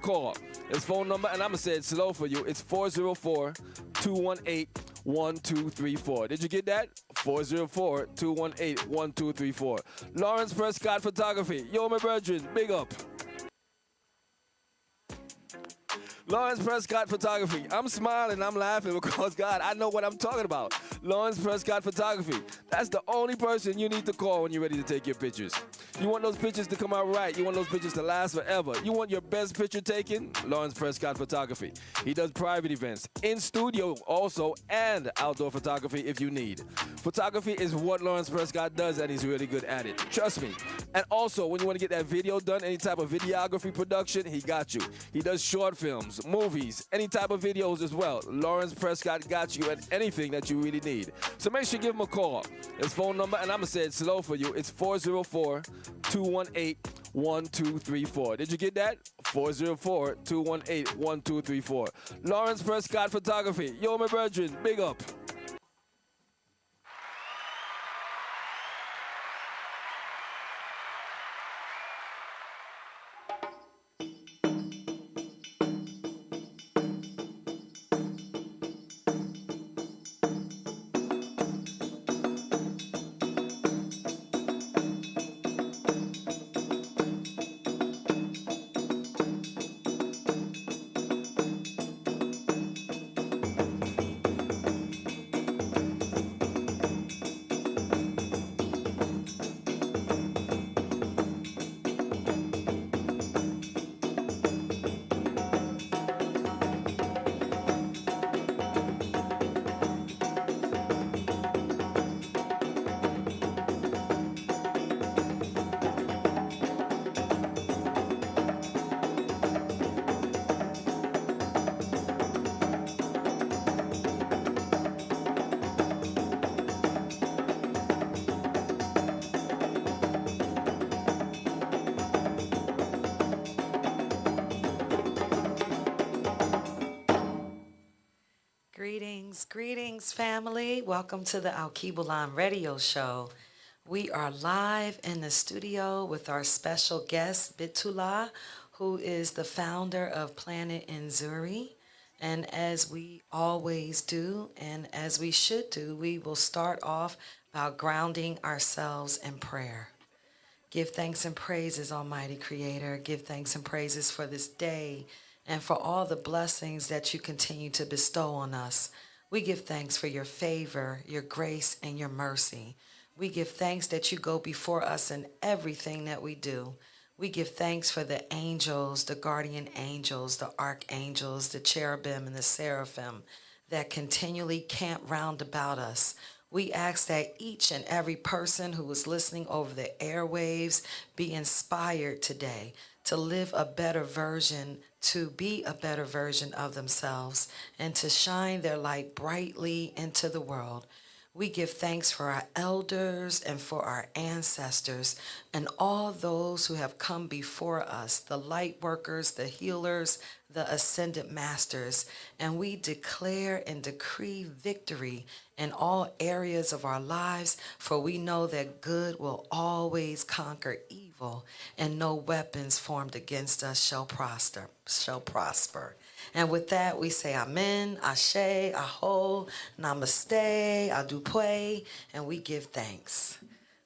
call. His phone number, and I'm going to say it slow for you. It's 404-218-1234. Did you get that? 404-218-1234. Lawrence Prescott Photography. Yo, my brethren, big up. Lawrence Prescott Photography. I'm smiling, I'm laughing because, God, I know what I'm talking about. Lawrence Prescott Photography. That's the only person you need to call when you're ready to take your pictures. You want those pictures to come out right. You want those pictures to last forever. You want your best picture taken? Lawrence Prescott Photography. He does private events, in studio also, and outdoor photography if you need. Photography is what Lawrence Prescott does, and he's really good at it. Trust me. And also, when you want to get that video done, any type of videography production, he got you. He does short films, movies, any type of videos as well. Lawrence Prescott got you at anything that you really need. So make sure you give him a call. His phone number, and I'm going to say it slow for you, it's 404-218-1234. Did you get that? 404-218-1234. Lawrence Prescott Photography. Yo, my brethren, big up. Greetings, family. Welcome to the Alkebulan radio show. We are live in the studio with our special guest, Bitula, who is the founder of Planet Nzuri. And as we always do, and as we should do, we will start off by grounding ourselves in prayer. Give thanks and praises, Almighty Creator. Give thanks and praises for this day and for all the blessings that you continue to bestow on us. We give thanks for your favor, your grace, and your mercy. We give thanks that you go before us in everything that we do. We give thanks for the angels, the guardian angels, the archangels, the cherubim, and the seraphim that continually camp round about us. We ask that each and every person who is listening over the airwaves be inspired today to live a better version, to be a better version of themselves, and to shine their light brightly into the world. We give thanks for our elders and for our ancestors and all those who have come before us, the light workers, the healers, the ascended masters, and we declare and decree victory in all areas of our lives, for we know that good will always conquer evil, and no weapons formed against us shall prosper. And with that, we say Amen, Ashe, Aho, Namaste, Adupwe, and we give thanks.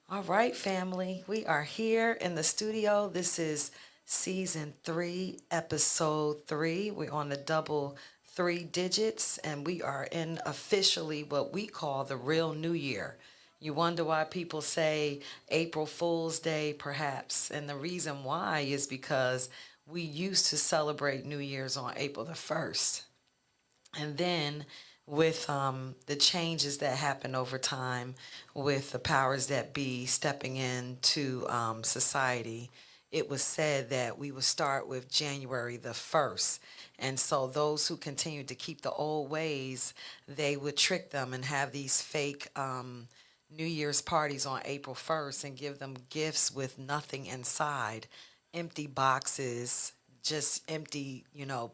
All right, family, we are here in the studio. This is Season 3, Episode 3. We're on the double 3 digits, and we are in officially what we call the real New Year. You wonder why people say April Fool's Day, perhaps. And the reason why is because we used to celebrate New Year's on April the 1st. And then with the changes that happen over time, with the powers that be stepping into society, it was said that we would start with January the 1st. And so those who continued to keep the old ways, they would trick them and have these fake New Year's parties on April 1st and give them gifts with nothing inside, empty boxes, just empty,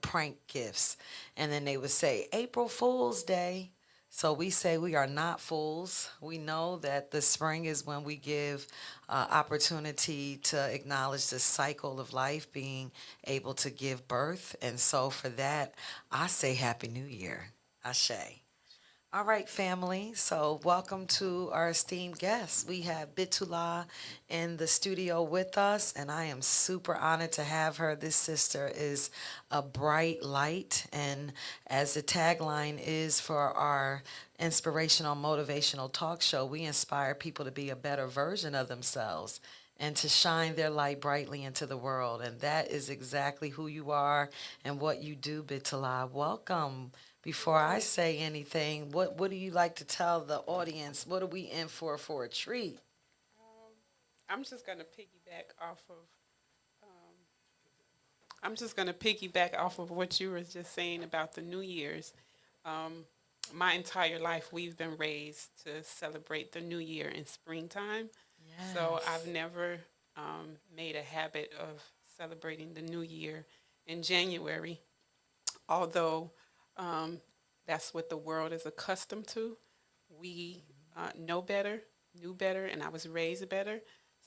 prank gifts. And then they would say, April Fool's Day. So we say we are not fools. We know that the spring is when we give opportunity to acknowledge the cycle of life, being able to give birth. And so for that, I say Happy New Year. Ashe. All right, family. So, welcome to our esteemed guests. We have Bitula in the studio with us, and I am super honored to have her. This sister is a bright light, and as the tagline is for our inspirational, motivational talk show, we inspire people to be a better version of themselves and to shine their light brightly into the world. And that is exactly who you are and what you do, Bitula. Welcome. Before I say anything, what do you like to tell the audience? What are we in for a treat? Um, I'm just gonna piggyback off of. Um, I'm just gonna piggyback off of what you were just saying about the New Year's. Um, my entire life, we've been raised to celebrate the New Year in springtime. So I've Yes. never made a habit of celebrating the New Year in January, although um, that's what the world is accustomed to. We know better, knew better, and I was raised better.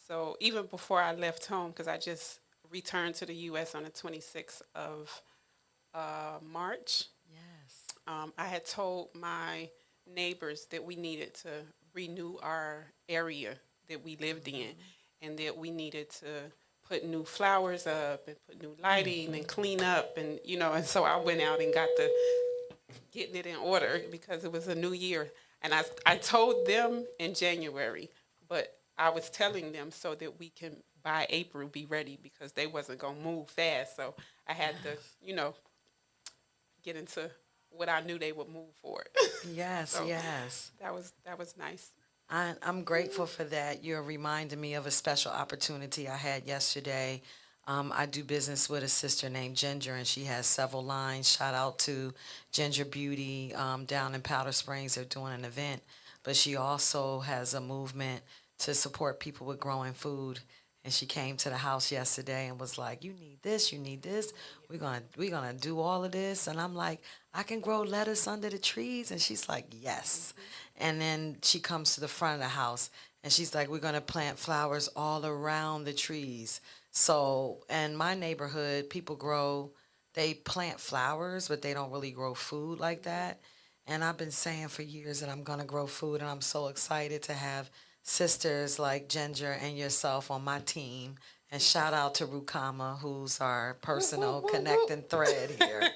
So even before I left home, because I just returned to the U.S. on the 26th of March, Yes. I had told my neighbors that we needed to renew our area that we lived in, and that we needed to put new flowers up and put new lighting and clean up, and and so I went out and got the getting it in order because it was a new year. And I told them in January, but I was telling them so that we can by April be ready because they wasn't gonna move fast. So I had to, get into what I knew they would move for. Yes, So yes. that was nice. I'm grateful for that. You're reminding me of a special opportunity I had yesterday. I do business with a sister named Ginger, and she has several lines. Shout out to Ginger Beauty down in Powder Springs. They're doing an event, but she also has a movement to support people with growing food. And she came to the house yesterday and was like, "You need this, you need this. We're gonna do all of this." And I'm like, "I can grow lettuce under the trees." And she's like, "Yes." And then she comes to the front of the house and she's like, "We're going to plant flowers all around the trees." So, in my neighborhood, they plant flowers, but they don't really grow food like that. And I've been saying for years that I'm going to grow food, and I'm so excited to have sisters like Ginger and yourself on my team. And shout out to Rukama, who's our Woo, woo, personal woo, woo. connecting thread here.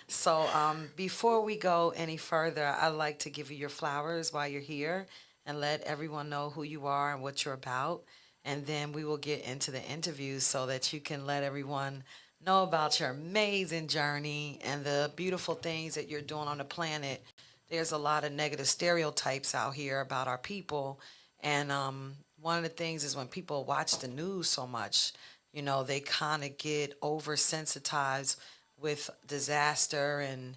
So, before we go any further, I'd like to give you your flowers while you're here and let everyone know who you are and what you're about. And then we will get into the interviews so that you can let everyone know about your amazing journey and the beautiful things that you're doing on the planet. There's a lot of negative stereotypes out here about our people. And one of the things is when people watch the news so much, they kind of get oversensitized with disaster and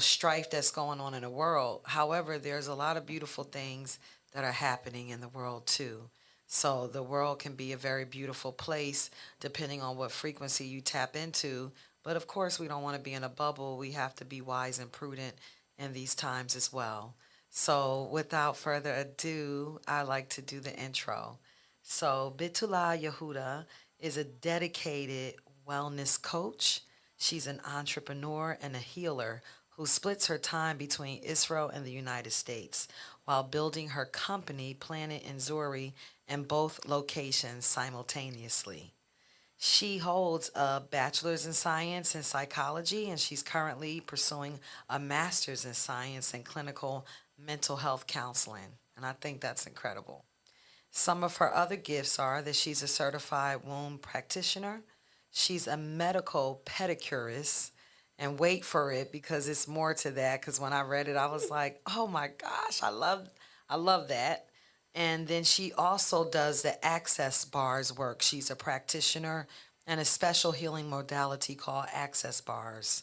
strife that's going on in the world. However, there's a lot of beautiful things that are happening in the world too. So the world can be a very beautiful place depending on what frequency you tap into. But of course, we don't want to be in a bubble. We have to be wise and prudent in these times as well. So without further ado, I like to do the intro. So Bitula Yehuda is a dedicated wellness coach. She's an entrepreneur and a healer who splits her time between Israel and the United States while building her company, Planet Inzuri, in both locations simultaneously. She holds a bachelor's in science and psychology, and she's currently pursuing a master's in science and clinical mental health counseling. And I think that's incredible. Some of her other gifts are that she's a certified womb practitioner, she's a medical pedicurist, and wait for it because it's more to that. Because when I read it, I was like, "Oh my gosh, I love that." And then she also does the access bars work. She's a practitioner and a special healing modality called access bars.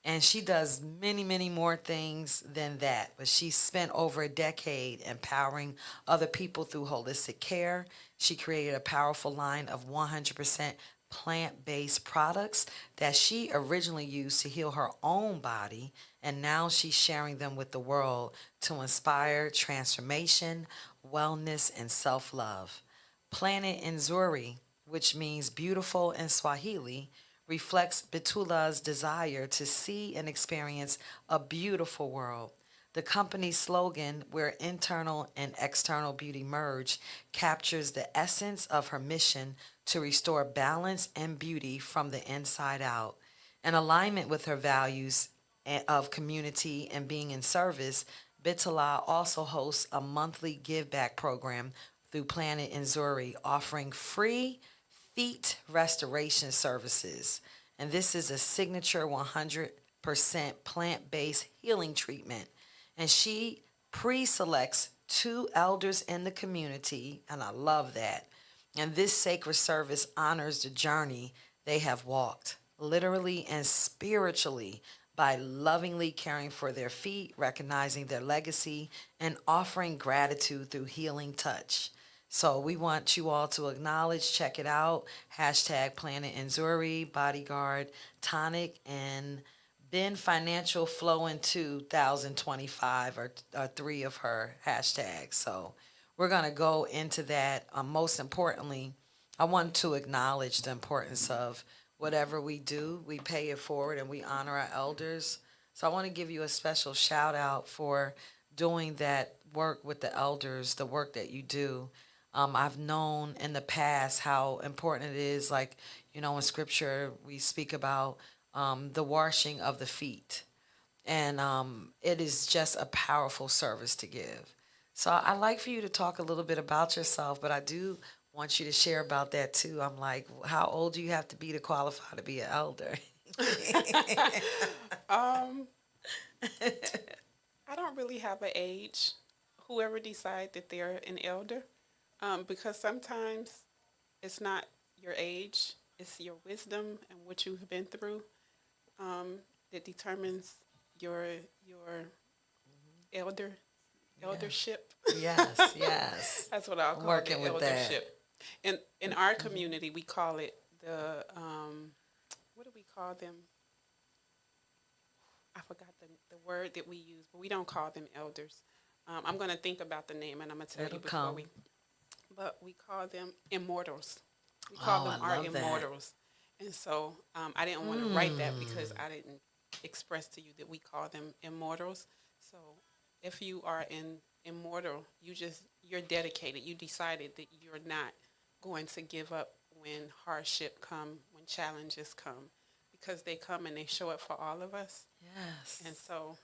And she does many, many more things than that. But she spent over a decade empowering other people through holistic care. She created a powerful line of 100% plant-based products that she originally used to heal her own body, and now she's sharing them with the world to inspire transformation, wellness, and self-love. Planet Nzuri, which means beautiful in Swahili, reflects Betula's desire to see and experience a beautiful world. The company's slogan, where internal and external beauty merge, captures the essence of her mission to restore balance and beauty from the inside out. In alignment with her values of community and being in service, Bitala also hosts a monthly give back program through Planet Nzuri, offering free feet restoration services. And this is a signature 100% plant based healing treatment. And she pre selects two elders in the community, and I love that. And this sacred service honors the journey they have walked, literally and spiritually, by lovingly caring for their feet, recognizing their legacy, and offering gratitude through healing touch. So we want you all to acknowledge, check it out. Hashtag Planet Nzuri, Bodyguard, Tonic, and Ben Financial Flow in 2025 are three of her hashtags. So we're going to go into that. Most importantly, I want to acknowledge the importance of whatever we do, we pay it forward and we honor our elders. So I want to give you a special shout out for doing that work with the elders, the work that you do. I've known in the past how important it is, like, in scripture, we speak about the washing of the feet. And it is just a powerful service to give. So I'd like for you to talk a little bit about yourself, but I do want you to share about that too. I'm like, how old do you have to be to qualify to be an elder? Um, I don't really have an age. Whoever decides that they're an elder, because sometimes it's not your age, it's your wisdom and what you've been through, that determines your elder eldership. Yes, yes. That's what I'll I'm call working the with that. eldership. In our community, we call it the what do we call them? I forgot the word that we use, but we don't call them elders. I'm going to think about the name and I'm going to tell It'll you before come. we. But we call them immortals. We call Oh, them I our love that. immortals. And so I didn't want to write that because I didn't express to you that we call them immortals. So if you are an immortal, you're dedicated. You decided that you're not going to give up when hardship come, when challenges come, because they come and they show up for all of us. Yes. And so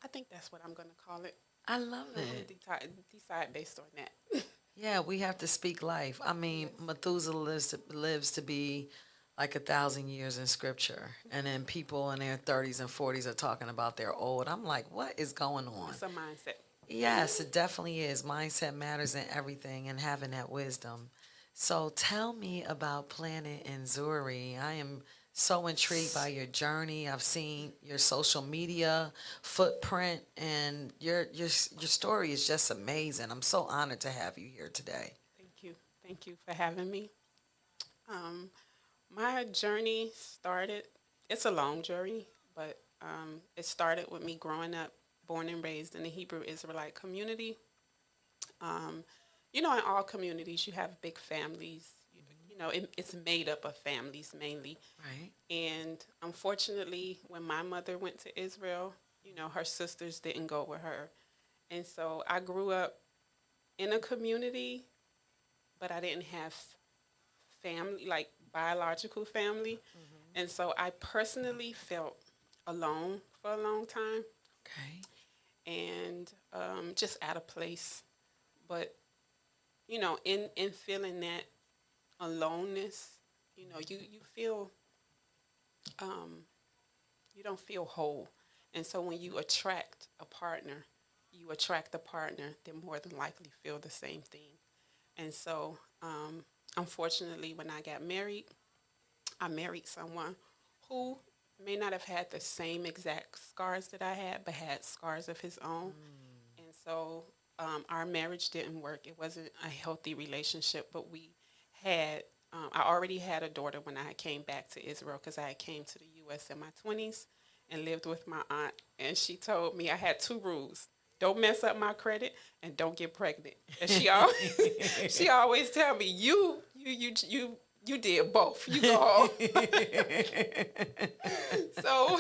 I think that's what I'm going to call it. I love I'm going it. to decide based on that. Yeah, we have to speak life. I mean, Methuselah lives to be like 1,000 years in scripture. And then people in their 30s and 40s are talking about they're old. I'm like, what is going on? It's a mindset. Yes, it definitely is. Mindset matters in everything and having that wisdom. So tell me about Planet Nzuri. I am so intrigued by your journey. I've seen your social media footprint and your story is just amazing. I'm so honored to have you here today. Thank you. Thank you for having me. Um, my journey started, it's a long journey, but it started with me growing up, born and raised in the Hebrew Israelite community. Um, in all communities, you have big families. It's made up of families mainly. Right? And unfortunately, when my mother went to Israel, her sisters didn't go with her. And so I grew up in a community, but I didn't have family, like biological family. And so I personally felt alone for a long time Okay. and just out of place. But, in feeling that aloneness, you feel, you don't feel whole. And so when you attract a partner that more than likely feel the same thing. And so, unfortunately, when I got married, I married someone who may not have had the same exact scars that I had, but had scars of his own. And so our marriage didn't work. It wasn't a healthy relationship, but we had I already had a daughter when I came back to Israel because I came to the U.S. in my 20s and lived with my aunt. And she told me I had two rules: don't mess up my credit and don't get pregnant. And she always she always tell me you did both. You go home. so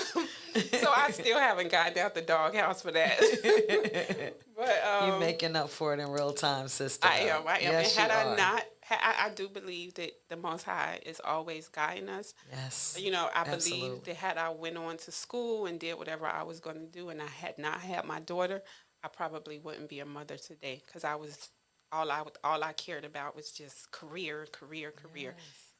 so I still haven't gotten out the doghouse for that. But You're making up for it in real time, sister. I am. Yes, and had you I are. not, I do believe that the Most High is always guiding us. Yes. You know, I Absolutely. believe that had I went on to school and did whatever I was going to do, and I had not had my daughter, I probably wouldn't be a mother today because I was all I cared about was just career.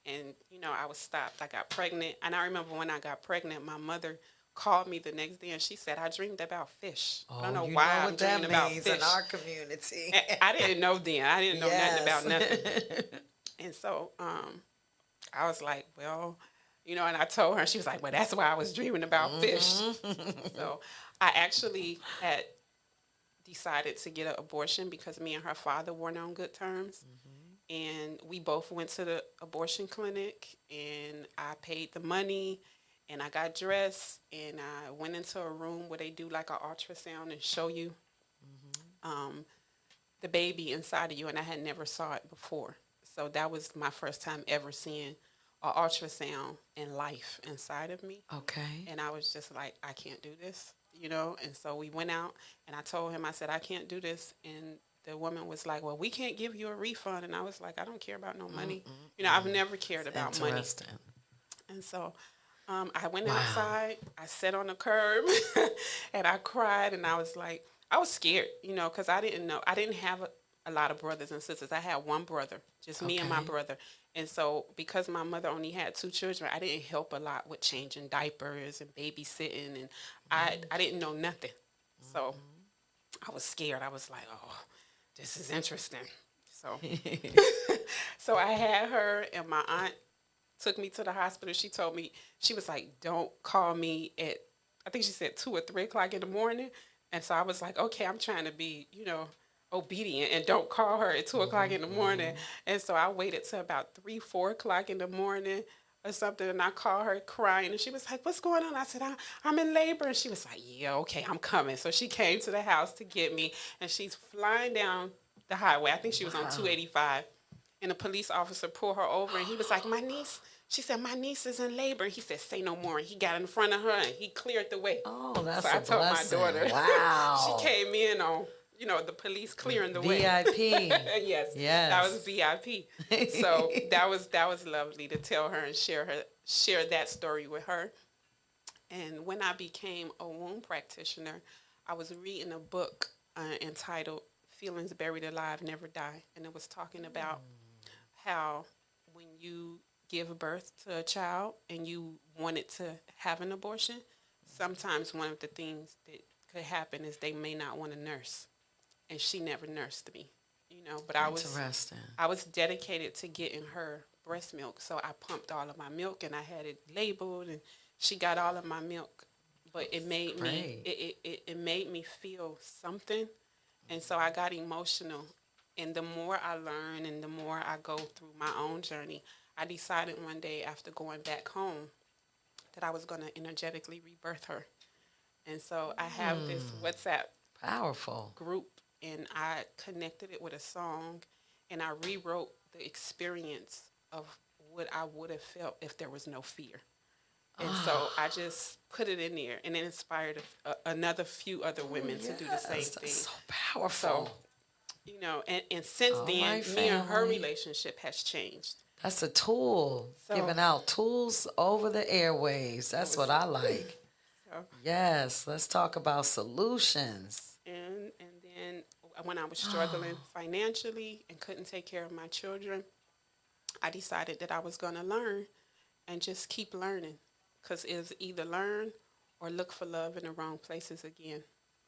And I was stopped. I got pregnant, and I remember when I got pregnant, my mother called me the next day and she said, I dreamed about fish. I don't know you why know I'm what that dreaming about means fish. in our community. And I didn't know then. I didn't know nothing about nothing. Yes. And so I was like, well, and I told her, and she was like, well, that's why I was dreaming about fish. So I actually had decided to get an abortion because me and her father weren't on good terms. And we both went to the abortion clinic, and I paid the money, and I got dressed, and I went into a room where they do like an ultrasound and show you the baby inside of you, and I had never saw it before. So that was my first time ever seeing an ultrasound in life inside of me. Okay. And I was just like, I can't do this, And so we went out, and I told him, I said, I can't do this. And the woman was like, well, we can't give you a refund. And I was like, I don't care about no money. I've never cared about money. Interesting. And so I went outside, I sat on the curb, and I cried, and I was like, I was scared, because I didn't know. I didn't have a lot of brothers and sisters. I had one brother, just me and my brother. And so because my mother only had two children, I didn't help a lot with changing diapers and babysitting, and I didn't know nothing. So I was scared. I was like, oh, this is interesting. So so I had her, and my aunt took me to the hospital. She told me, she was like, don't call me at, I think she said 2 or 3 o'clock in the morning. And so I was like, okay, I'm trying to be, obedient and don't call her at 2 o'clock in the morning. And so I waited till about 3, 4 o'clock in the morning or something. And I called her crying, and she was like, what's going on? I said, I'm in labor. And she was like, yeah, okay, I'm coming. So she came to the house to get me, and she's flying down the highway. I think she was on 285. And a police officer pulled her over, and he was like, my niece. She said, my niece is in labor. He said, say no more. And he got in front of her, and he cleared the way. Oh, that's so I a told blessing. my daughter. Wow. She came in on, the police clearing the way. VIP. Yes. Yes. That was VIP. So that was lovely to tell her and share that story with her. And when I became a womb practitioner, I was reading a book entitled Feelings Buried Alive Never Die. And it was talking about how when you give birth to a child and you wanted to have an abortion, sometimes one of the things that could happen is they may not want to nurse. And she never nursed me, but I was dedicated to getting her breast milk. So I pumped all of my milk, and I had it labeled, and she got all of my milk. But it made me it made me feel something. And so I got emotional. And the more I learn and the more I go through my own journey, I decided one day after going back home that I was going to energetically rebirth her. And so I have this WhatsApp Powerful group, and I connected it with a song, and I rewrote the experience of what I would have felt if there was no fear. And so I just put it in there, and it inspired another few other women to do the same thing. That's so powerful. So, and since then, me and her relationship has changed. That's a tool. Giving out tools over the airwaves. That's what I like. Yes, let's talk about solutions. And then when I was struggling financially and couldn't take care of my children, I decided that I was going to learn and just keep learning, because it's either learn or look for love in the wrong places again.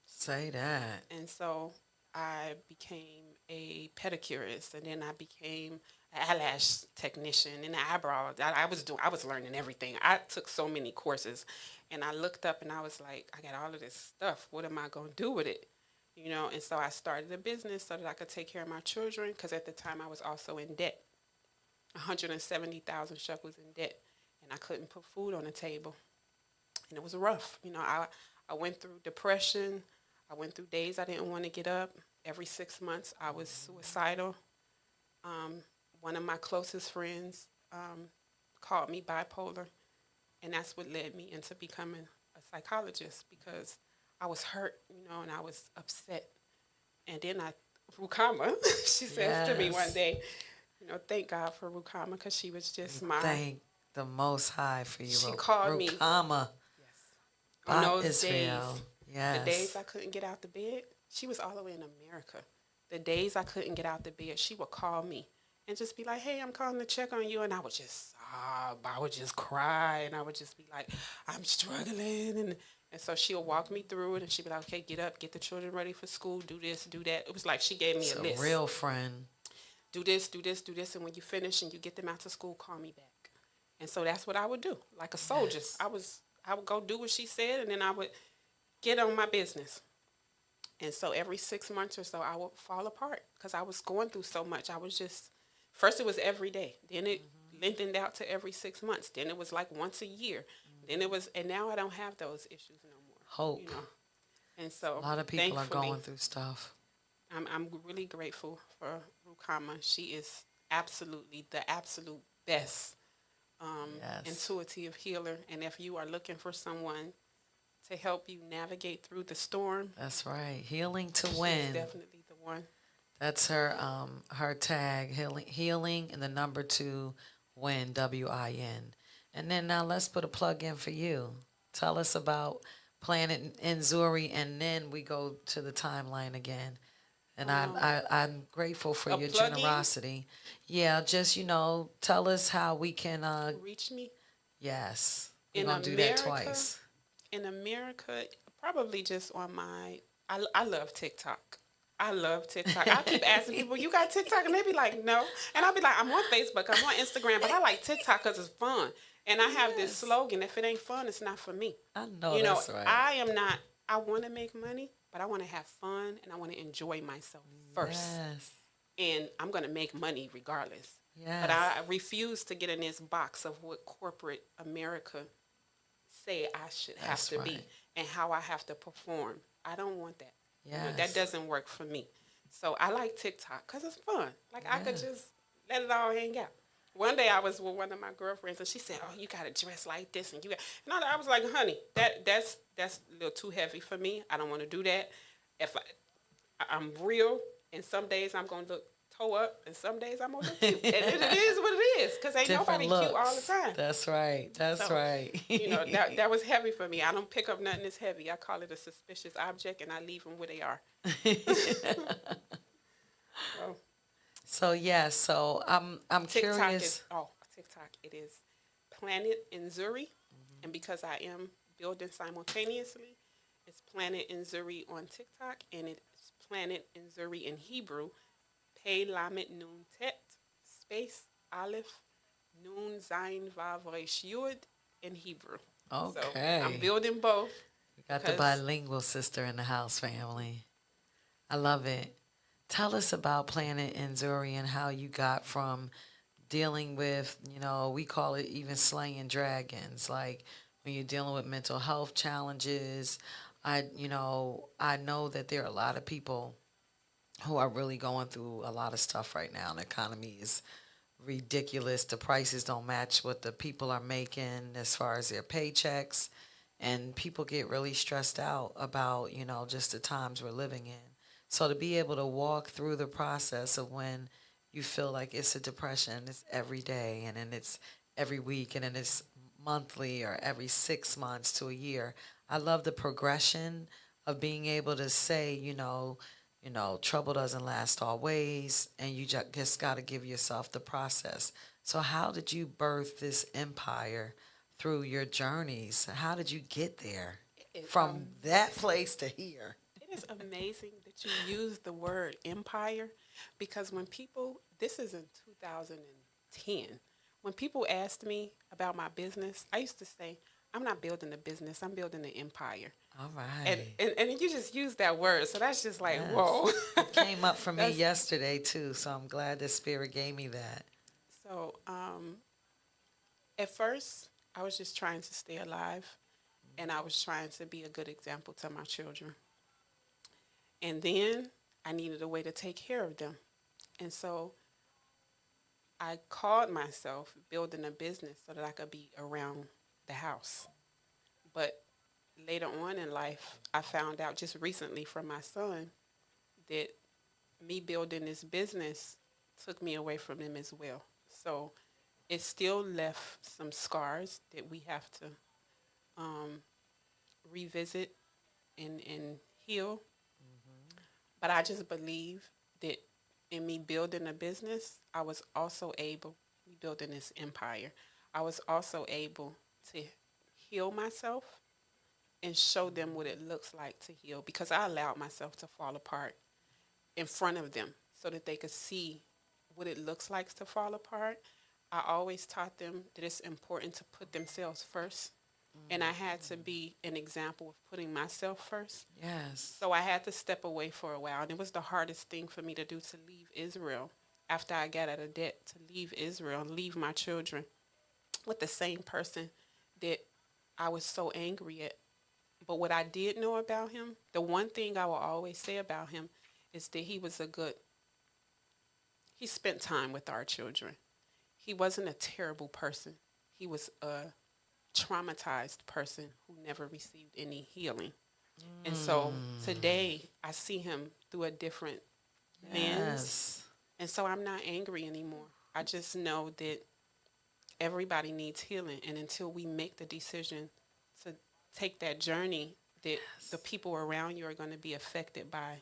Say that. And so I became a pedicurist, and then I became an eyelash technician and an eyebrow. I was learning everything. I took so many courses, and I looked up and I was like, I got all of this stuff. What am I going to do with it? And so I started a business so that I could take care of my children, because at the time I was also in debt. 170,000 shekels in debt, and I couldn't put food on the table, and it was rough. I went through depression. I went through days I didn't want to get up. Every 6 months, I was suicidal. One of my closest friends called me bipolar, and that's what led me into becoming a psychologist because I was hurt, and I was upset. And then Rukama, she says to me one day, thank God for Rukama because she was just Thank the Most High for you. She called me. Rukama. Yes. On Bop those Israel. days, Yes. the days I couldn't get out the bed, she was all the way in America. The days I couldn't get out the bed, she would call me and just be like, hey, I'm calling to check on you. And I would just sob. I would just cry. And I would just be like, I'm struggling. And so she'll walk me through it. And she'd be like, okay, get up, get the children ready for school, do this, do that. It was like she gave me a list. A real friend. Do this, do this, do this. And when you finish and you get them out to school, call me back. And so that's what I would do. Like a soldier. Yes. I would go do what she said. And then I would get on my business. And so every 6 months or so, I would fall apart because I was going through so much. I was just, first it was every day. Then it lengthened out to every 6 months. Then it was like once a year. Then it was, and now I don't have those issues no more. Hope. And so a lot of people are going through stuff. I'm really grateful for Rukama. She is absolutely the absolute best intuitive healer. And if you are looking for someone to help you navigate through the storm. That's right. Healing to win. She's definitely the one. That's her her tag, healing and the number 2 win, WIN. And then now let's put a plug in for you. Tell us about Planet Nzuri, and then we go to the timeline again. And I'm grateful for your generosity. Yeah, just, tell us how we can reach me. Yes. We're going to do that twice. In America, probably just on I love TikTok. I love TikTok. I keep asking people, you got TikTok? And they be like, no. And I'll be like, I'm on Facebook, I'm on Instagram, but I like TikTok because it's fun. And I have this slogan, if it ain't fun, it's not for me. I know that's right. I want to make money, but I want to have fun and I want to enjoy myself first. Yes. And I'm going to make money regardless. Yes. But I refuse to get in this box of what corporate America say I should have to be and how I have to perform. I don't want that. Yes. That doesn't work for me. So I like TikTok because it's fun. Like I could just let it all hang out. One day I was with one of my girlfriends and she said, "Oh, you gotta dress like this," and I was like, "Honey, that's a little too heavy for me. I don't want to do that. If I'm real, and some days I'm gonna look toe up, and some days I'm gonna look cute, and it is what it is, because ain't Different nobody looks. cute all the time. That's right. That's right. That was heavy for me. I don't pick up nothing that's heavy. I call it a suspicious object, and I leave them where they are. So I'm TikTok curious. TikTok. It is Planet Nzuri, and because I am building simultaneously, it's Planet Nzuri on TikTok, and it's Planet Nzuri in Hebrew. Pei Lamet Nun Tet space Aleph Nun Zayin Vav Resh Yud in Hebrew. Okay. So I'm building both. We got the bilingual sister in the house, family. I love it. Tell us about Planet Nzuri and how you got from dealing with, we call it even slaying dragons. Like when you're dealing with mental health challenges, I know that there are a lot of people who are really going through a lot of stuff right now. The economy is ridiculous. The prices don't match what the people are making as far as their paychecks. And people get really stressed out about, just the times we're living in. So to be able to walk through the process of when you feel like it's a depression, it's every day, and then it's every week, and then it's monthly or every 6 months to a year. I love the progression of being able to say, trouble doesn't last always, and you just got to give yourself the process. So how did you birth this empire through your journeys? How did you get there from that place to here? It is amazing that you use the word empire, because when people, this is in 2010, when people asked me about my business, I used to say, I'm not building a business, I'm building an empire. All right. And you just use that word, so that's just like, whoa. It came up for me yesterday too, so I'm glad the Spirit gave me that. So At first, I was just trying to stay alive, and I was trying to be a good example to my children. And then I needed a way to take care of them. And so I called myself building a business so that I could be around the house. But later on in life, I found out just recently from my son that me building this business took me away from him as well. So it still left some scars that we have to revisit and heal. But I just believe that in me building a business, I was also able, me building this empire, I was also able to heal myself and show them what it looks like to heal, because I allowed myself to fall apart in front of them so that they could see what it looks like to fall apart. I always taught them that it's important to put themselves first. And I had to be an example of putting myself first. Yes. So I had to step away for a while. And it was the hardest thing for me to do, to leave Israel after I got out of debt, to leave Israel and leave my children with the same person that I was so angry at. But what I did know about him, the one thing I will always say about him is that he spent time with our children. He wasn't a terrible person. He was a traumatized person who never received any healing. And so today I see him through a different lens. Yes. And so I'm not angry anymore. I just know that everybody needs healing. And until we make the decision to take that journey, that the people around you are going to be affected by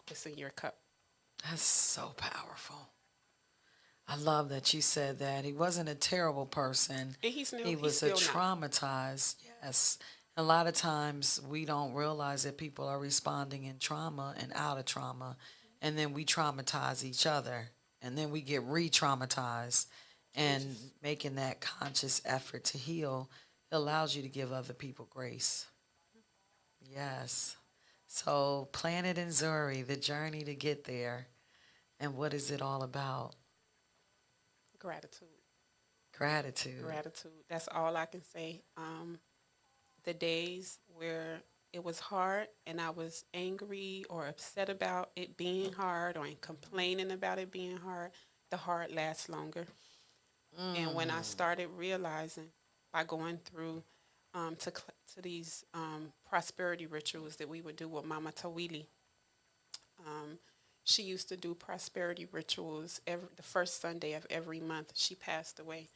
what's in your cup. That's so powerful. I love that you said that. He wasn't a terrible person. And he was still not. traumatized. Yes. A lot of times we don't realize that people are responding in trauma and out of trauma. And then we traumatize each other. And then we get re-traumatized. And making that conscious effort to heal allows you to give other people grace. Yes. So Planet in Zuri, the journey to get there. And what is it all about? Gratitude. Gratitude. Gratitude. That's all I can say. The days where it was hard and I was angry or upset about it being hard or complaining about it being hard, the hard lasts longer. And when I started realizing by going through to these prosperity rituals that we would do with Mama Tawili, she used to do prosperity rituals the first Sunday of every month. She passed away,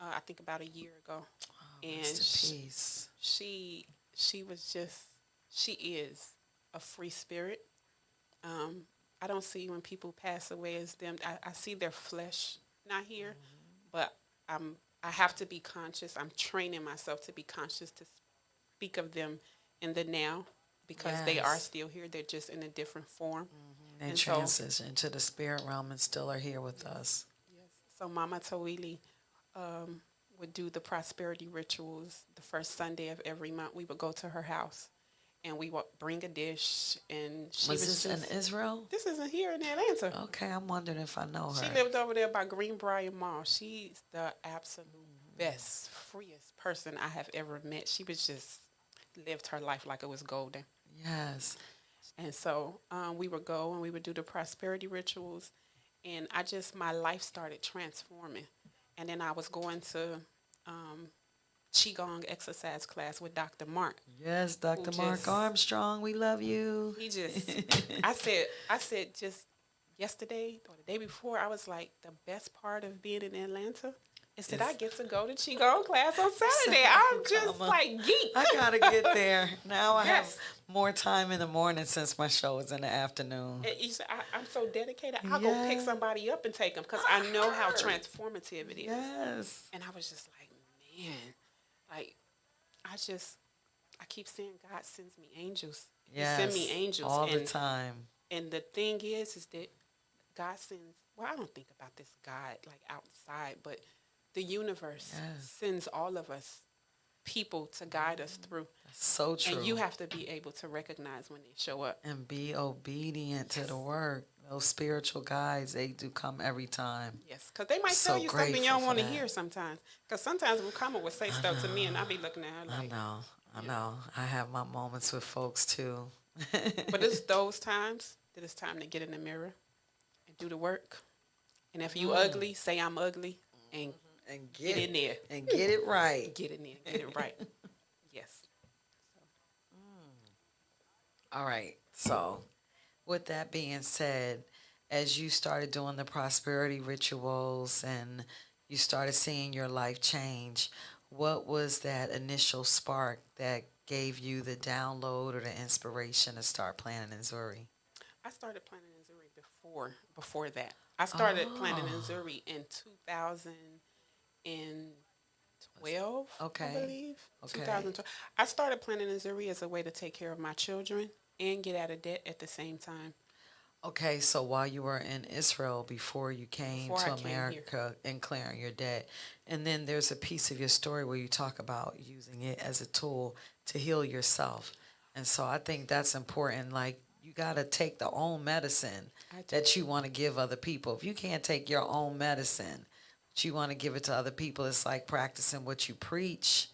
I think about a year ago. And peace. She is a free spirit. I don't see when people pass away as them. I see their flesh not here, but I have to be conscious. I'm training myself to be conscious to speak of them in the now, because they are still here. They're just in a different form. They transition to the spirit realm and still are here with us. Yes. So Mama Tawili would do the prosperity rituals the first Sunday of every month. We would go to her house and we would bring a dish. And she was this in Israel? This isn't here in Atlanta. Okay, I'm wondering if I know her. She lived over there by Greenbrier Mall. She's the absolute best, freest person I have ever met. She was just lived her life like it was golden. Yes. And so we would go and we would do the prosperity rituals. And my life started transforming. And then I was going to Qigong exercise class with Dr. Mark. Yes, Dr. Mark Armstrong, we love you. He just, I said just yesterday or the day before, I was like, the best part of being in Atlanta is that I get to go to Qigong class on Saturday. I'm just like geek. I got to get there. Now I have more time in the morning since my show is in the afternoon. I'm so dedicated. I'll go pick somebody up and take them because I know how transformative it is. Yes. And I was just like, man, like, I keep saying God sends me angels. Yes, He sends me angels. all the time. And the thing is that God sends, well, I don't think about this God like outside, but the universe sends all of us people to guide us through. That's so true. And you have to be able to recognize when they show up. And be obedient to the work. Those spiritual guides, they do come every time. Yes, because they might tell So you something you grateful don't for want to that. hear sometimes. Because sometimes Mukama would say I stuff to me, know. and I'd be looking at her I like, know. I you know. know. I have my moments with folks too. But it's those times that it's time to get in the mirror and do the work. And if you ugly, say I'm ugly, and And get get in it. there. And get it right. Get in there. Get it right. Yes. All right. So, with that being said, as you started doing the prosperity rituals and you started seeing your life change, what was that initial spark that gave you the download or the inspiration to start planning in Zuri? I started planning in Zuri before that. I started planning in Oh, Zuri in 2012, I okay. believe. Okay. 2012. I started planning in Zuri as a way to take care of my children and get out of debt at the same time Okay, so while you were in Israel before you came before to I came here. America and clearing your debt, and then there's a piece of your story where you talk about using it as a tool to heal yourself. And so I think that's important. Like, you got to take the own medicine I do. that you want to give other people. If you can't take your own medicine, but you want to give it to other people, it's like practicing what you preach,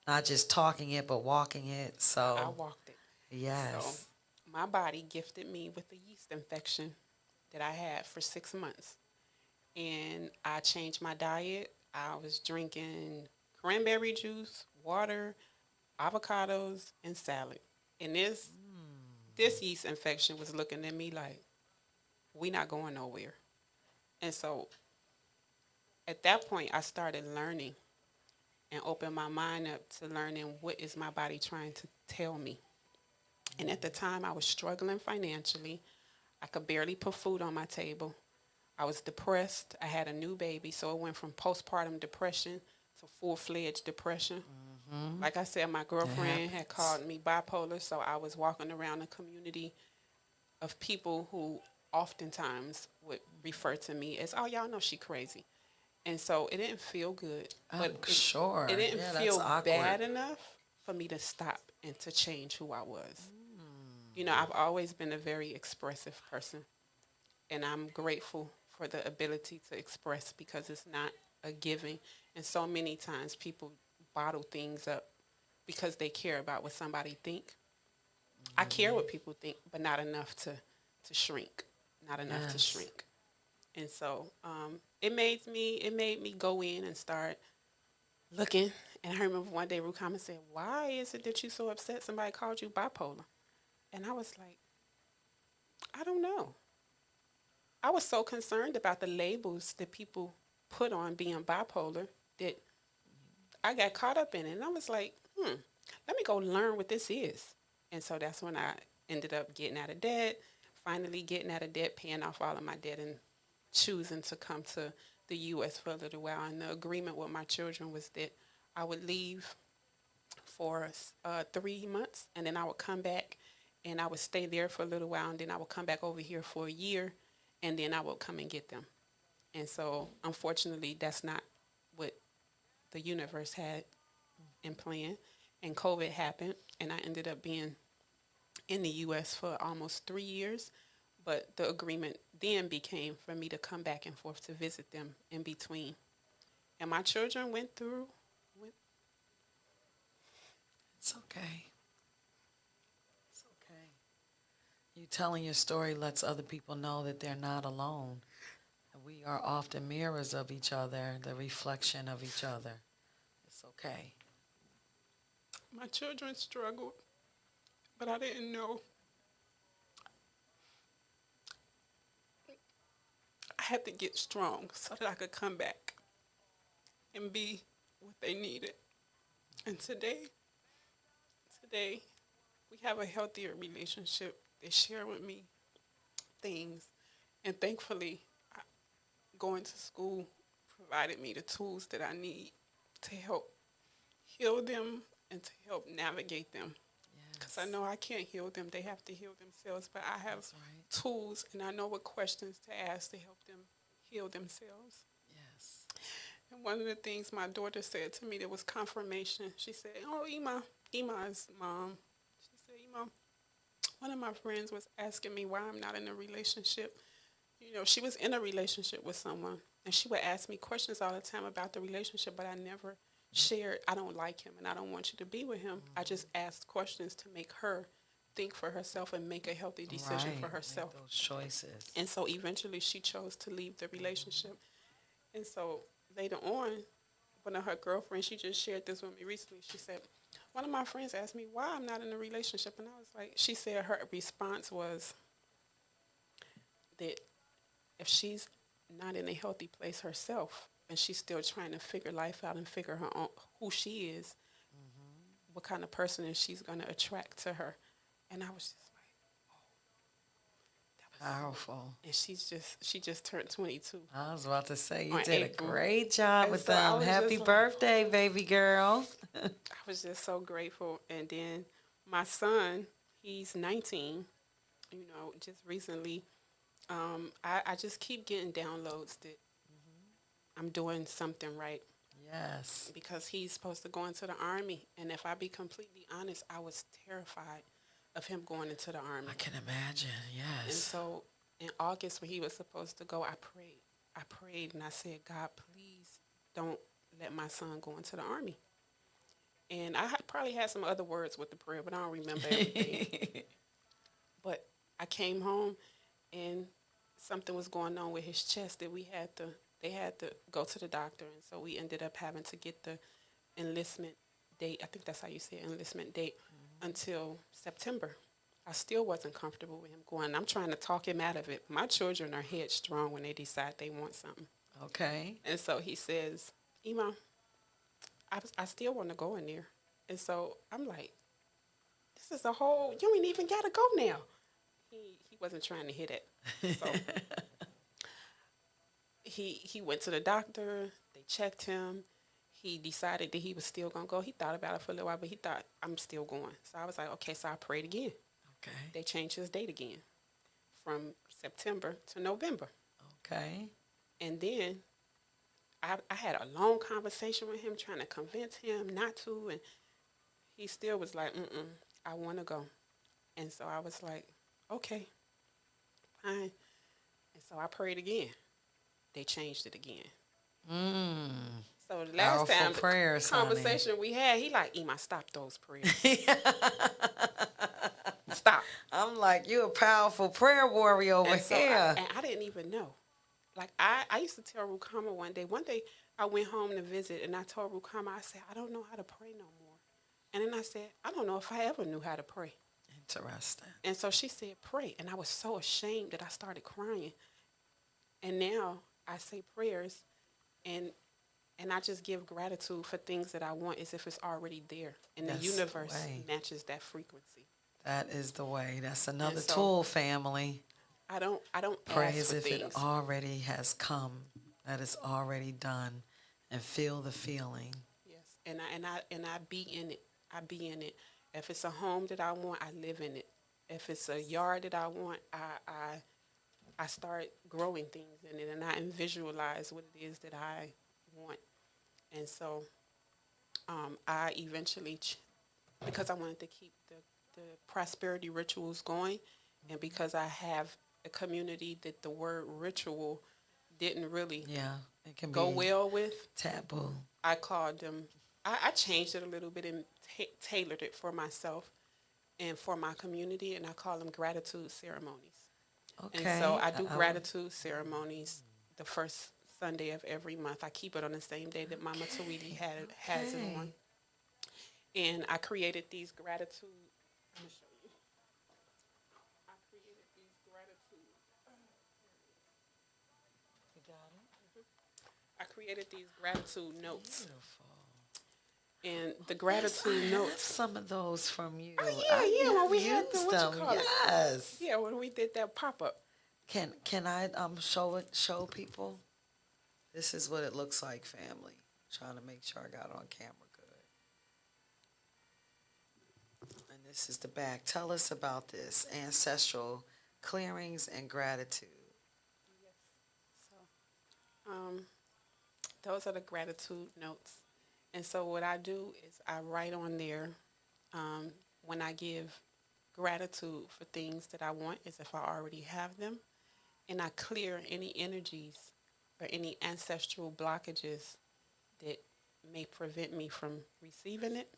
not just talking it, but walking it. I So, walked it. So yes. my body gifted me with a yeast infection that I had for 6 months. And I changed my diet. I was drinking cranberry juice, water, avocados, and salad. And this yeast infection was looking at me like, we not going nowhere. And so at that point I started learning and opened my mind up to learning what is my body trying to tell me. And at the time I was struggling financially. I could barely put food on my table. I was depressed. I had a new baby, so it went from postpartum depression to full-fledged depression. Like I said, my That girlfriend had happens. called me bipolar, so I was walking around a community of people who oftentimes would refer to me as, "Oh, y'all know she crazy," and so it didn't feel good. But I'm it sure. didn't Yeah, that's feel awkward. bad enough for me to stop and to change who I was. You know, I've always been a very expressive person, and I'm grateful for the ability to express because it's not a giving. And so many times people bottle things up because they care about what somebody think. I care what people think, but not enough to shrink, not enough to Yes. shrink. And so it made me go in and start looking. And I remember one day Rukama said, "Why is it that you so upset? Somebody called you bipolar." And I was like, "I don't know." I was so concerned about the labels that people put on being bipolar that I got caught up in it. And I was like, let me go learn what this is. And so that's when I ended up getting out of debt, finally getting out of debt, paying off all of my debt, and choosing to come to the U.S. for a little while. And the agreement with my children was that I would leave for 3 months, and then I would come back, and I would stay there for a little while, and then I would come back over here for a year, and then I would come and get them. And so, unfortunately, that's not what the universe had in plan. And COVID happened, and I ended up being in the U.S. for almost 3 years. But the agreement then became for me to come back and forth to visit them in between. And my children went It's okay. It's okay. You telling your story lets other people know that they're not alone. We are often mirrors of each other, the reflection of each other. It's okay. my children struggled, but I didn't know I had to get strong so that I could come back and be what they needed. And today, we have a healthier relationship. They share with me things, and thankfully, going to school provided me the tools that I need to help heal them and to help navigate them. Because I Yes. know I can't heal them, they have to heal themselves, but I have That's right. tools and I know what questions to ask to help them heal themselves. Yes. And one of the things my daughter said to me that was confirmation, she said, "Oh, Ima is mom." She said, "Ima, one of my friends was asking me why I'm not in a relationship." she was in a relationship with someone, and she would ask me questions all the time about the relationship, but I never shared, I don't like him and I don't want you to be with him. I just asked questions to make her think for herself and make a healthy decision for Right. herself. Make those choices. And so eventually she chose to leave the relationship. And so later on, one of her girlfriends, she just shared this with me recently. She said, one of my friends asked me why I'm not in a relationship. And I was like, she said her response was that if she's not in a healthy place herself and she's still trying to figure life out and figure her own who she is, what kind of person is she's going to attract to her. And I was just like, Powerful. and she just turned 22. I was about to say, you On did April. a great job And with so I them. was Happy just like, birthday, baby girl. I was just so grateful. And then my son, he's 19, just recently, I just keep getting downloads that I'm doing something right Yes. because he's supposed to go into the Army. And if I be completely honest, I was terrified of him going into the Army. I can imagine, And yes. so in August, when he was supposed to go, I prayed. I prayed and I said, God, please don't let my son go into the Army. And I probably had some other words with the prayer, but I don't remember everything. But I came home and something was going on with his chest that they had to go to the doctor. And so we ended up having to get the enlistment date. I think that's how you say it, enlistment date until September. I still wasn't comfortable with him going. I'm trying to talk him out of it. My children are headstrong when they decide they want something. Okay. And so he says, Ema, I still want to go in there. And so I'm like, this is you ain't even got to go now. He wasn't trying to hit it. So he went to the doctor. They checked him. He decided that he was still going to go. He thought about it for a little while, but he thought, I'm still going. So I was like, okay, so I prayed again. Okay. They changed his date again from September to November. Okay. And then I had a long conversation with him trying to convince him not to. And he still was like, I want to go. And so I was like, okay, fine. And so I prayed again. They changed it again. So the last Powerful time, prayers, the conversation we had, he like, Ema, stop those prayers. Stop. I'm like, you a powerful prayer warrior over And so here. I didn't even know. Like, I used to tell Rukama one day I went home to visit, and I told Rukama, I said, I don't know how to pray no more. And then I said, I don't know if I ever knew how to pray. Interesting. And so she said, pray. And I was so ashamed that I started crying. And now I say prayers, and I just give gratitude for things that I want as if it's already there. And That's the universe the way. matches that frequency. That is the way. That's another so- tool, family. I don't Pray ask as for if things. it already has come, that it's already done, and feel the feeling. Yes, and I be in it. I be in it. If it's a home that I want, I live in it. If it's a yard that I want, I start growing things in it, and I visualize what it is that I want. And so, I eventually, because I wanted to keep the prosperity rituals going, and because I have a community that the word ritual didn't really Yeah, it can go be well with, taboo. I called them, I changed it a little bit and tailored it for myself and for my community, and I call them gratitude ceremonies. Okay. And so I do gratitude ceremonies the first Sunday of every month. I keep it on the same day that Mama Tweety has it on. And I created these gratitude, I'm going to show you. I created these gratitude. You got it? I created these gratitude notes. Beautiful. And the gratitude I have notes. some of those from you. Oh, yeah, when we had the, used what you them. call it? Yes. Yeah, when we did that pop-up. Can I show people? This is what it looks like, family. Trying to make sure I got it on camera good. And this is the back. Tell us about this ancestral clearings and gratitude. So, those are the gratitude notes. And so what I do is I write on there when I give gratitude for things that I want as if I already have them. and I clear any energies or any ancestral blockages that may prevent me from receiving it.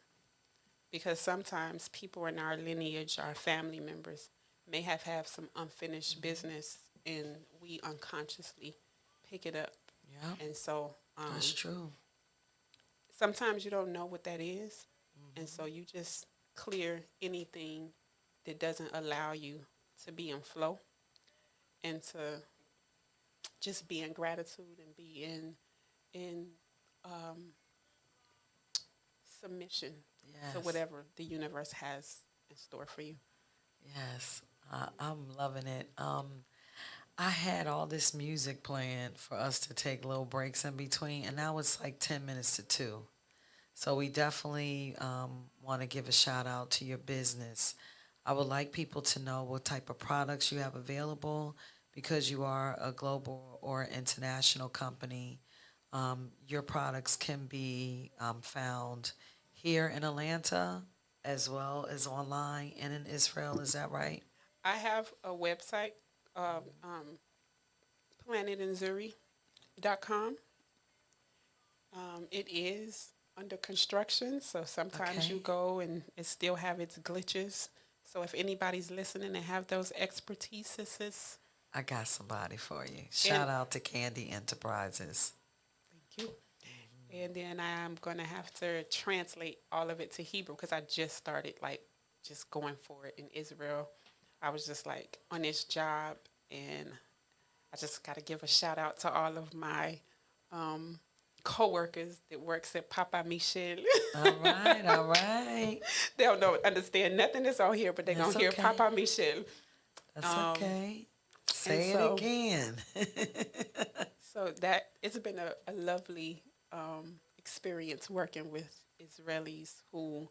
Because sometimes people in our lineage, our family members, may have some unfinished business, and we unconsciously pick it up. Yeah, And so that's true. sometimes you don't know what that is, and so you just clear anything that doesn't allow you to be in flow and to just be in gratitude and be in submission to Yes, whatever the universe has in store for you. yes. I'm loving it. I had all this music planned for us to take little breaks in between, and now it's like 10 minutes to 2. So we definitely want to give a shout out to your business. I would like people to know what type of products you have available because you are a global or international company. Your products can be found here in Atlanta as well as online and in Israel. Is that right? I have a website, planetinzuri.com. It is under construction, so sometimes you Okay. go and it still have its glitches. So if anybody's listening and have those expertises, I got somebody for you. and Shout out to Candy Enterprises. thank you. And then I'm gonna have to translate all of it to Hebrew because I just started like just going for it in Israel. I was just like on this job, and I just got to give a shout out to all of my um, co-workers that works at Papa Michel. All right, all right. They don't know understand nothing that's on here, but they're gonna That's hear okay. Papa Michel. That's Um, okay. and Say it so again. so that it's been a lovely experience working with Israelis who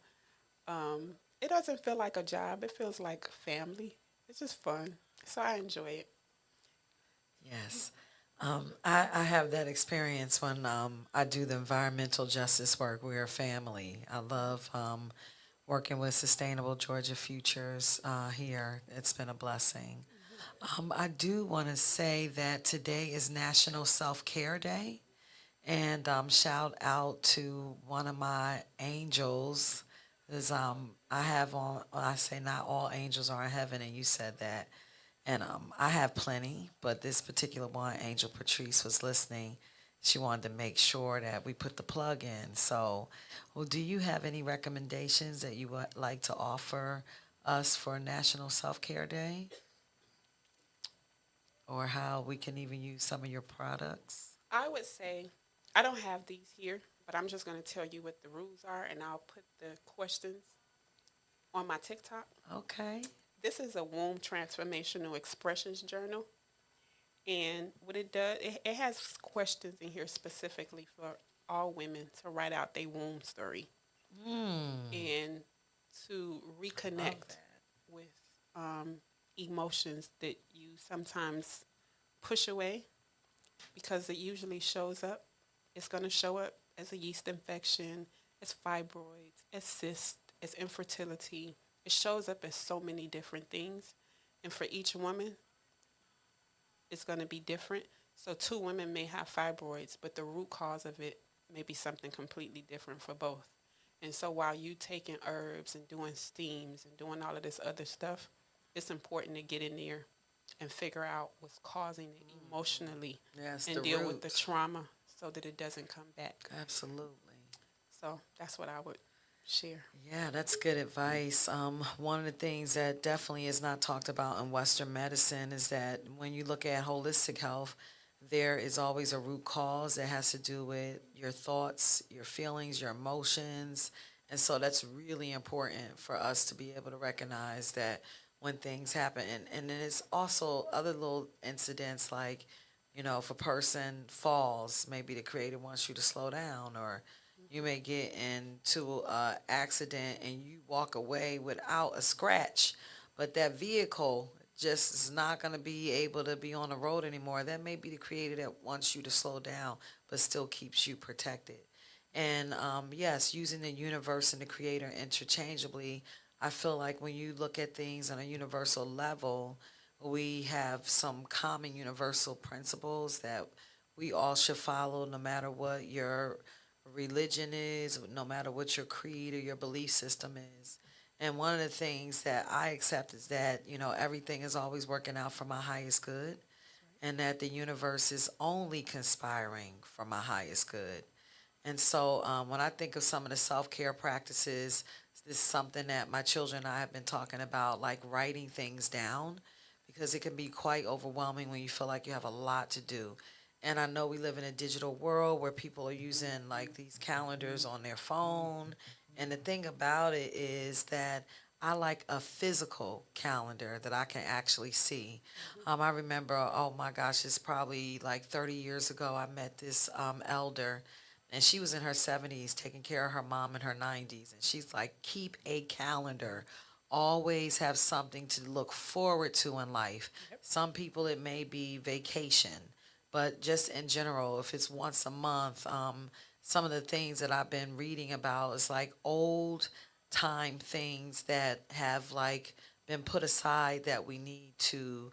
it doesn't feel like a job. It feels like family. It's just fun. So I enjoy it. Yes. I have that experience when I do the environmental justice work. We're a family. I love working with Sustainable Georgia Futures here. It's been a blessing. I do want to say that today is National Self Care Day. And shout out to one of my angels. Is I have on I say not all angels are in heaven, and you said that, and I have plenty, but this particular one, Angel Patrice, was listening. She wanted to make sure that we put the plug in. So, well, do you have any recommendations that you would like to offer us for National Self Care Day, or how we can even use some of your products? I would say I don't have these here, but I'm just going to tell you what the rules are, and I'll put the questions on my TikTok. Okay. This is a womb transformational expressions journal, and what it does, it has questions in here specifically for all women to write out their womb story and to Love reconnect that. with emotions that you sometimes push away because it usually shows up. It's going to show up as a yeast infection, as fibroids, as cysts, as infertility. It shows up as so many different things. And for each woman, it's going to be different. So two women may have fibroids, but the root cause of it may be something completely different for both. And so while you taking herbs and doing steams and doing all of this other stuff, it's important to get in there and figure out what's causing it emotionally Yes, and the deal with the root. trauma so that it doesn't come back. Absolutely. So that's what I would share. Yeah, that's good advice. One of the things that definitely is not talked about in Western medicine is that when you look at holistic health, there is always a root cause that has to do with your thoughts, your feelings, your emotions. And so that's really important for us to be able to recognize that when things happen. And then it's also other little incidents like, if a person falls, maybe the creator wants you to slow down, or you may get into a accident and you walk away without a scratch, but that vehicle just is not going to be able to be on the road anymore. That may be the creator that wants you to slow down, but still keeps you protected. And yes, using the universe and the creator interchangeably, I feel like when you look at things on a universal level, We have some common universal principles that we all should follow no matter what your religion is, no matter what your creed or your belief system is. And one of the things that I accept is that, everything is always working out for my highest good and that the universe is only conspiring for my highest good. And so when I think of some of the self care practices, this is something that my children and I have been talking about, like writing things down, because it can be quite overwhelming when you feel like you have a lot to do. And I know we live in a digital world where people are using like these calendars on their phone. And the thing about it is that I like a physical calendar that I can actually see. I remember, oh my gosh, it's probably like 30 years ago, I met this elder, and she was in her 70s taking care of her mom in her 90s. And she's like, keep a calendar. Always have something to look forward to in life. Yep. Some people, it may be vacation, but just in general, if it's once a month, some of the things that I've been reading about is like old time things that have like been put aside that we need to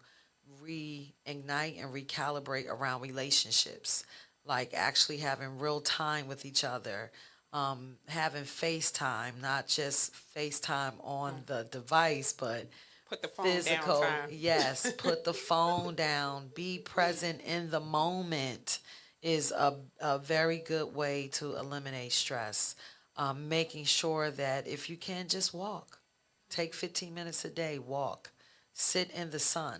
reignite and recalibrate around relationships, like actually having real time with each other, having FaceTime, not just FaceTime on the device, but Put the phone down physical. time. Yes, put the phone down, be present in the moment is a very good way to eliminate stress. Making sure that if you can, just walk. Take 15 minutes a day, walk, sit in the sun,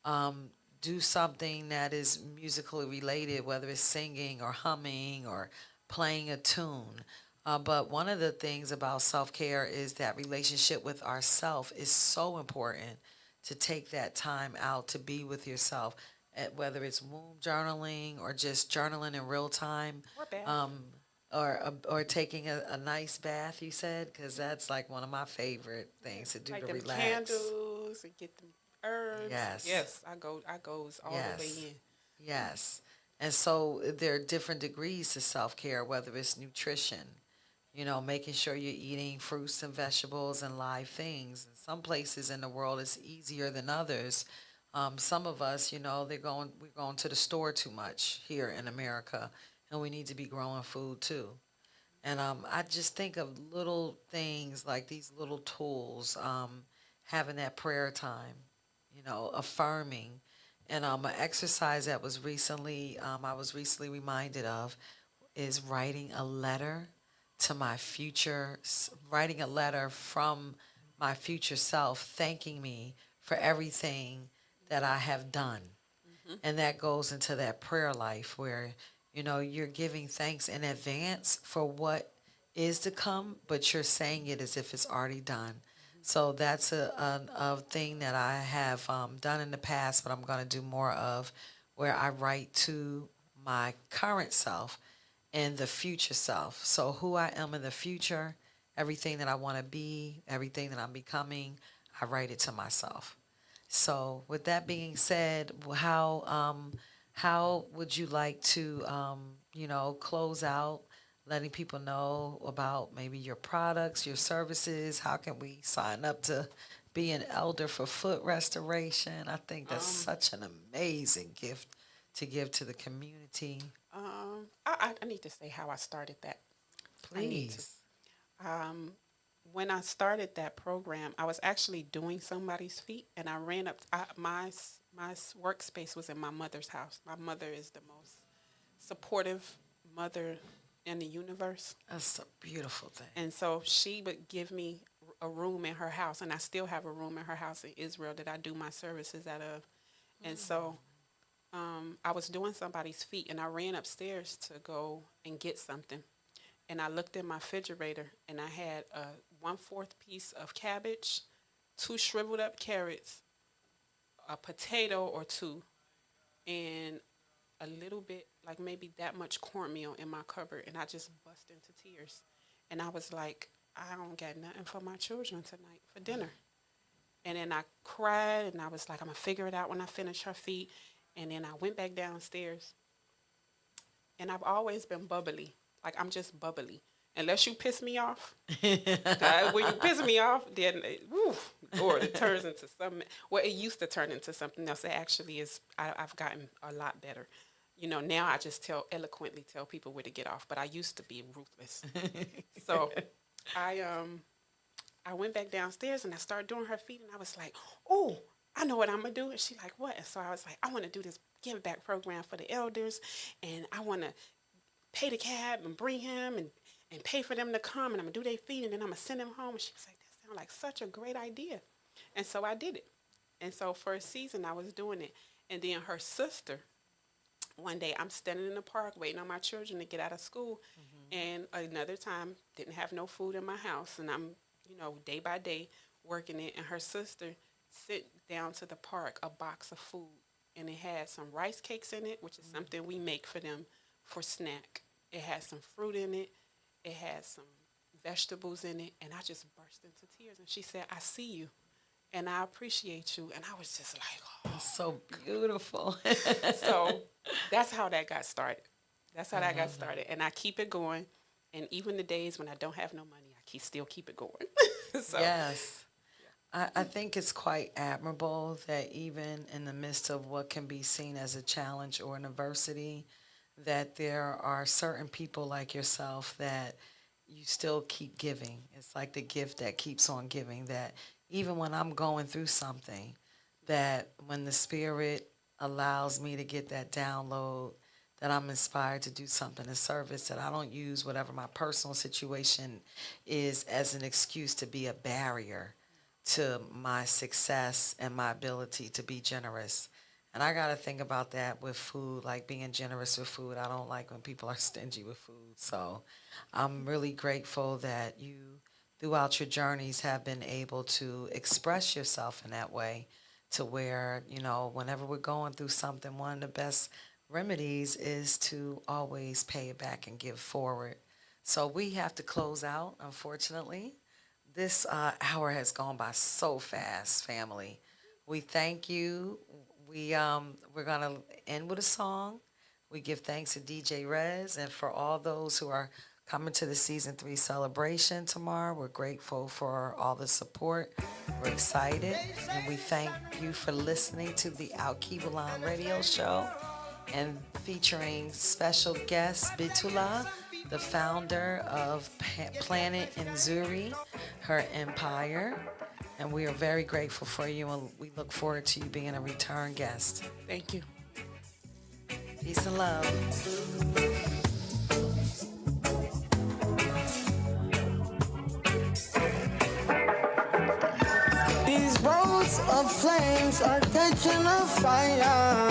um, do something that is musically related, whether it's singing or humming or playing a tune. But one of the things about self care is that relationship with ourself is so important to take that time out to be with yourself, whether it's womb journaling or just journaling in real time, Or bath. um, or taking a nice bath. You said, because that's like one of my favorite things to do Like to them relax. candles and get them herbs. Yes. Yes, I goes all the way Yes. in. Yes. And so there are different degrees to self care, whether it's nutrition, making sure you're eating fruits and vegetables and live things. In some places in the world, it's easier than others. Some of us, we're going to the store too much here in America, and we need to be growing food too. And I just think of little things like these little tools, having that prayer time, affirming. And an exercise that I was recently reminded of is writing a letter from my future self, thanking me for everything that I have done. Hmm. And that goes into that prayer life where, you're giving thanks in advance for what is to come, but you're saying it as if it's already done. So that's a thing that I have done in the past, but I'm going to do more of, where I write to my current self and the future self. So who I am in the future, everything that I want to be, everything that I'm becoming, I write it to myself. So, with that being said, how would you like to close out, letting people know about maybe your products, your services? How can we sign up to be an elder for foot restoration? I think that's Um, such an amazing gift to give to the community. I need to say how I started that. I need to. Please. Um, when I started that program, I was actually doing somebody's feet, and I ran up. My workspace was in my mother's house. My mother is the most supportive mother in the universe, That's a beautiful thing. and so she would give me a room in her house, and I still have a room in her house in Israel that I do my services out of. And so I was doing somebody's feet, and I ran upstairs to go and get something. And I looked in my refrigerator, and I had a 1/4 piece of cabbage, 2 shriveled up carrots, a potato or two, and a little bit, like maybe that much cornmeal in my cupboard. And I just bust into tears. And I was like, I don't got nothing for my children tonight for dinner. And then I cried, and I was like, I'm going to figure it out when I finish her feet. And then I went back downstairs. And I've always been bubbly. Like, I'm just bubbly. Unless you piss me off. When you piss me off, then woo, or it turns into something. Well, it used to turn into something else. It actually is. I've gotten a lot better. Now I just eloquently tell people where to get off, but I used to be ruthless. So I went back downstairs and I started doing her feet, and I was like, oh, I know what I'm going to do. And she like, what? And so I was like, I want to do this give back program for the elders, and I want to pay the cab and bring him and pay for them to come, and I'm going to do their feet, and then I'm going to send them home. And she was like, that sounds like such a great idea. And so I did it. And so for a season, I was doing it. And then her sister, one day I'm standing in the park waiting on my children to get out of school. And another time, didn't have no food in my house. And I'm, day by day working it. And her sister sent down to the park a box of food. And it had some rice cakes in it, which is something we make for them for snack. It had some fruit in it. It had some vegetables in it. And I just burst into tears. And she said, I see you. And I appreciate you. And I was just like, oh. So beautiful. So that's how that got started. And I keep it going. And even the days when I don't have no money, I still keep it going. So, yes. I think it's quite admirable that even in the midst of what can be seen as a challenge or an adversity, that there are certain people like yourself that you still keep giving. It's like the gift that keeps on giving, that even when I'm going through something, that when the Spirit allows me to get that download, that I'm inspired to do something in service, that I don't use whatever my personal situation is as an excuse to be a barrier to my success and my ability to be generous. And I got to think about that with food, like being generous with food. I don't like when people are stingy with food. So I'm really grateful that you, throughout your journeys, have been able to express yourself in that way, to where, whenever we're going through something, one of the best remedies is to always pay it back and give forward. So we have to close out, unfortunately. This hour has gone by so fast, family. We thank you. We're gonna end with a song. We give thanks to DJ Rez, and for all those who are coming to the season 3 celebration tomorrow. We're grateful for all the support. We're excited, and we thank you for listening to the Alkebulan radio show, and featuring special guest Bitula, the founder of Planet Nzuri, her empire. And we are very grateful for you, and we look forward to you being a return guest. Thank you. Peace and love. These roads of flames are catching a fire.